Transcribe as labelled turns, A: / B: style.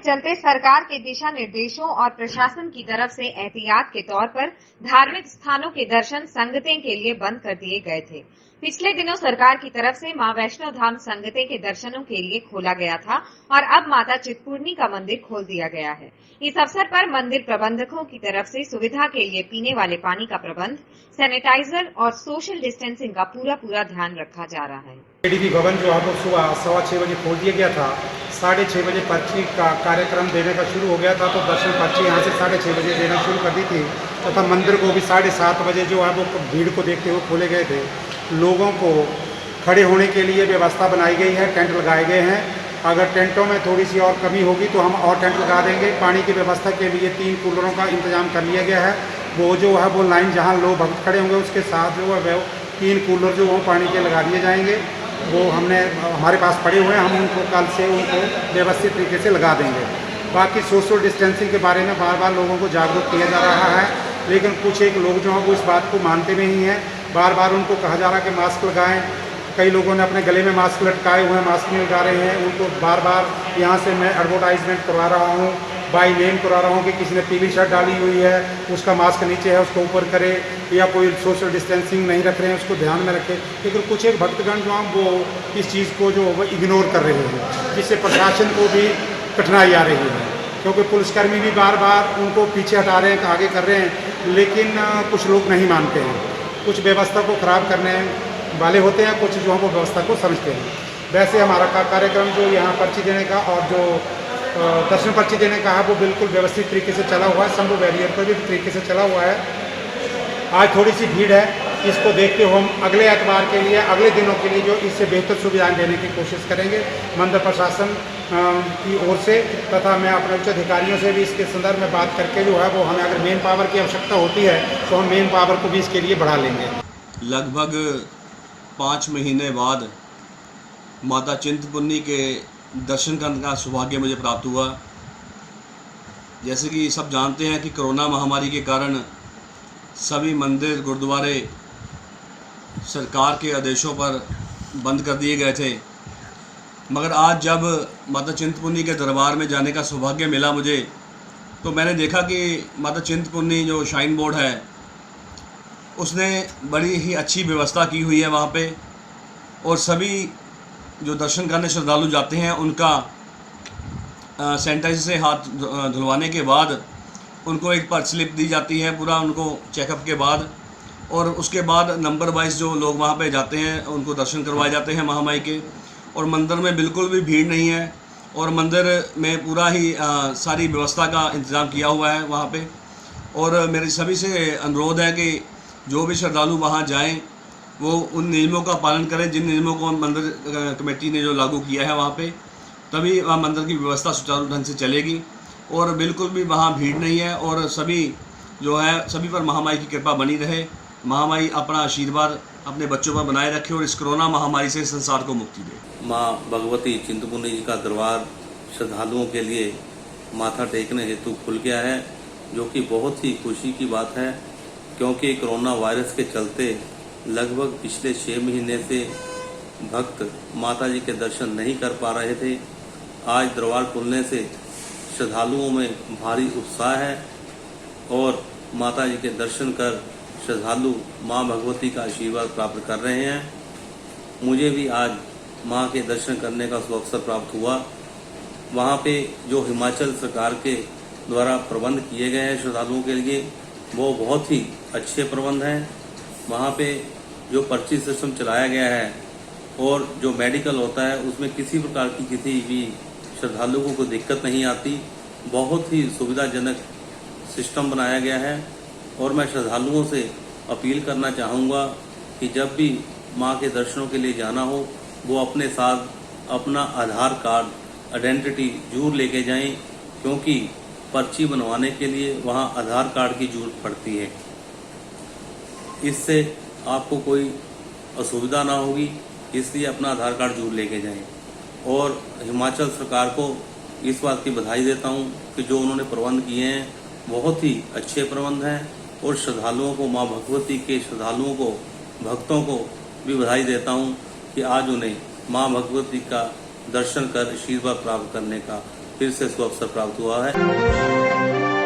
A: चलते सरकार के दिशा निर्देशों और प्रशासन की तरफ से एहतियात के तौर पर धार्मिक स्थानों के दर्शन संगतें के लिए बंद कर दिए गए थे। पिछले दिनों सरकार की तरफ से मां वैष्णो धाम संगतें के दर्शनों के लिए खोला गया था और अब माता चिंतपूर्णी का मंदिर खोल दिया गया है। इस अवसर पर मंदिर प्रबंधकों की तरफ से सुविधा के लिए पीने वाले पानी का प्रबंध, सैनिटाइजर और सोशल डिस्टेंसिंग का पूरा ध्यान रखा जा रहा है।
B: एडीबी भवन जो है वो सुबह 6:15 बजे खोल दिया गया था। 6:30 बजे पर्ची का कार्यक्रम देने का शुरू हो गया था, तो दर्शन पर्ची यहाँ से 6:30 बजे देना शुरू कर दी थी तथा मंदिर को भी 7:30 बजे जो है वो भीड़ को देखते हुए खोले गए थे। लोगों को खड़े होने के लिए व्यवस्था बनाई गई है, टेंट लगाए गए हैं। अगर टेंटों में थोड़ी सी और कमी होगी तो हम और टेंट लगा देंगे। पानी की व्यवस्था के लिए 3 कूलरों का इंतजाम कर लिया गया है। वो जो है वो लाइन जहाँ लोग भक्त खड़े होंगे उसके साथ जो है वो 3 कूलर जो वो पानी के लगा दिए जाएंगे। वो हमारे पास पड़े हुए हैं, हम उनको कल से उनको व्यवस्थित तरीके से लगा देंगे। बाकी सोशल डिस्टेंसिंग के बारे में बार बार लोगों को जागरूक किया जा रहा है, लेकिन कुछ एक लोग जो हैं वो इस बात को मानते नहीं हैं। बार बार उनको कहा जा रहा है कि मास्क लगाएं। कई लोगों ने अपने गले में मास्क लटकाए हुए हैं, मास्क नहीं लगा रहे हैं। उनको बार बार यहाँ से मैं एडवर्टाइजमेंट करवा रहा हूँ, बाई नेम करा रहा हूँ कि किसी ने पीली शर्ट डाली हुई है, उसका मास्क नीचे है उसको ऊपर करे, या कोई सोशल डिस्टेंसिंग नहीं रख रहे हैं उसको ध्यान में रखें। लेकिन कुछ एक भक्तगण जो हैं वो इस चीज़ को जो वो इग्नोर कर रहे हैं, जिससे प्रशासन को भी कठिनाई आ रही है, क्योंकि पुलिसकर्मी भी बार बार उनको पीछे हटा रहे हैं, आगे कर रहे हैं, लेकिन कुछ लोग नहीं मानते हैं। कुछ व्यवस्था को ख़राब करने वाले होते हैं, कुछ जो है वो व्यवस्था को समझते हैं। वैसे हमारा कार्यक्रम जो यहाँ पर्ची देने का और जो दर्शन पर्ची देने का है वो बिल्कुल व्यवस्थित तरीके से चला हुआ है। शंभू बैरियर पर भी तरीके से चला हुआ है। आज थोड़ी सी भीड़ है, इसको देखते हुए हम अगले एतवार के लिए, अगले दिनों के लिए जो इससे बेहतर सुविधाएं देने की कोशिश करेंगे मंदिर प्रशासन की ओर से, तथा मैं अपने उच्च अधिकारियों से भी इसके संदर्भ में बात करके जो है वो हमें अगर मेन पावर की आवश्यकता होती है तो हम मेन पावर को भी इसके लिए बढ़ा लेंगे।
C: लगभग 5 महीने बाद माता चिंतपूर्णी के दर्शन करने का सौभाग्य मुझे प्राप्त हुआ। जैसे कि सब जानते हैं कि कोरोना महामारी के कारण सभी मंदिर गुरुद्वारे सरकार के आदेशों पर बंद कर दिए गए थे, मगर आज जब माता चिंतपूर्णी के दरबार में जाने का सौभाग्य मिला मुझे, तो मैंने देखा कि माता चिंतपूर्णी जो श्राइन बोर्ड है उसने बड़ी ही अच्छी व्यवस्था की हुई है वहाँ पे, और सभी जो दर्शन करने श्रद्धालु जाते हैं उनका सैनिटाइजर से हाथ धुलवाने के बाद उनको एक पर्ची स्लिप दी जाती है पूरा उनको चेकअप के बाद, और उसके बाद नंबर वाइज जो लोग वहाँ पे जाते हैं उनको दर्शन करवाए जाते हैं महामाई के। और मंदिर में बिल्कुल भी भीड़ नहीं है, और मंदिर में पूरा ही सारी व्यवस्था का इंतज़ाम किया हुआ है वहाँ पे। और मेरी सभी से अनुरोध है कि जो भी श्रद्धालु वहाँ जाएं वो उन नियमों का पालन करें जिन नियमों को मंदिर कमेटी ने जो लागू किया है वहाँ पे, तभी वहाँ मंदिर की व्यवस्था सुचारू ढंग से चलेगी। और बिल्कुल भी वहाँ भीड़ नहीं है, और सभी जो है सभी पर महामाई की कृपा बनी रहे। महामाई अपना आशीर्वाद अपने बच्चों पर बनाए रखे और इस कोरोना महामारी से संसार को मुक्ति दे।
D: माँ भगवती चिंतपूर्णी जी का दरबार श्रद्धालुओं के लिए माथा टेकने हेतु खुल गया है, जो कि बहुत ही खुशी की बात है, क्योंकि कोरोना वायरस के चलते लगभग पिछले 6 महीने से भक्त माता जी के दर्शन नहीं कर पा रहे थे। आज दरबार खुलने से श्रद्धालुओं में भारी उत्साह है और माता जी के दर्शन कर श्रद्धालु माँ भगवती का आशीर्वाद प्राप्त कर रहे हैं। मुझे भी आज माँ के दर्शन करने का अवसर प्राप्त हुआ। वहाँ पे जो हिमाचल सरकार के द्वारा प्रबंध किए गए हैं श्रद्धालुओं के लिए, वो बहुत ही अच्छे प्रबंध हैं। वहाँ पे जो पर्ची सिस्टम चलाया गया है और जो मेडिकल होता है उसमें किसी प्रकार की किसी भी श्रद्धालुओं को दिक्कत नहीं आती। बहुत ही सुविधाजनक सिस्टम बनाया गया है, और मैं श्रद्धालुओं से अपील करना चाहूँगा कि जब भी माँ के दर्शनों के लिए जाना हो वो अपने साथ अपना आधार कार्ड, आइडेंटिटी जरूर लेके जाएं, क्योंकि पर्ची बनवाने के लिए वहाँ आधार कार्ड की जरूरत पड़ती है। इससे आपको कोई असुविधा ना होगी, इसलिए अपना आधार कार्ड जरूर लेके जाएं। और हिमाचल सरकार को इस बात की बधाई देता हूं कि जो उन्होंने प्रबंध किए हैं बहुत ही अच्छे प्रबंध हैं, और श्रद्धालुओं को, मां भगवती के श्रद्धालुओं को, भक्तों को भी बधाई देता हूं कि आज उन्हें मां भगवती का दर्शन कर आशीर्वाद प्राप्त करने का फिर से इसको अवसर प्राप्त हुआ है।